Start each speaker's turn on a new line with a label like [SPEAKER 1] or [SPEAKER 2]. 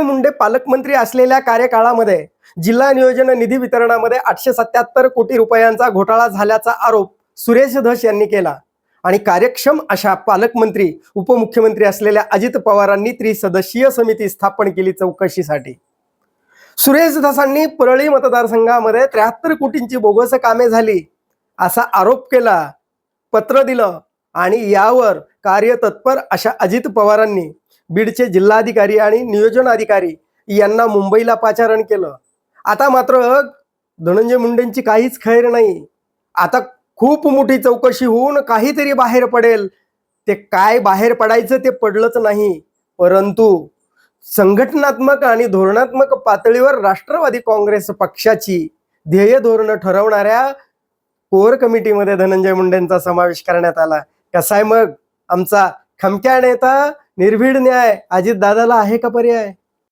[SPEAKER 1] मुंडे पालकमंत्री असलेल्या कार्यकाळामध्ये जिल्हा नियोजन निधी वितरणामध्ये 877 कोटी रुपयांचा घोटाळा झाल्याचा आरोप सुरेश धस यांनी केला आणि कार्यक्षम अशा पालकमंत्री उपमुख्यमंत्री असलेल्या अजित पवारांनी त्रिसदस्यीय समिती स्थापन केली चौकशीसाठी। सुरेश धसांनी परळी मतदारसंघामध्ये 73 कोटींची बोगस कामे झाली असा आरोप केला, पत्र दिलं आणि यावर कार्यतत्पर अशा अजित पवारांनी बीडचे जिल्हाधिकारी आणि नियोजन अधिकारी यांना मुंबईला पाचारण केलं। आता मात्र धनंजय मुंडेंची काहीच खैर नाही। आता खूप मोठी चौकशी होऊन काहीतरी बाहेर पडेल। ते काय बाहेर पडायचं ते पडलंच नाही, परंतु संघटनात्मक आणि धोरणात्मक पातळीवर राष्ट्रवादी काँग्रेस पक्षाची ध्येय धोरण ठरवणाऱ्या कोर कमिटीमध्ये धनंजय मुंडेंचा समावेश करण्यात आला। कसा आहे मग आमचा खमक्या नेता निर्भीड न्याय अजित दादाला आहे का पर्याय?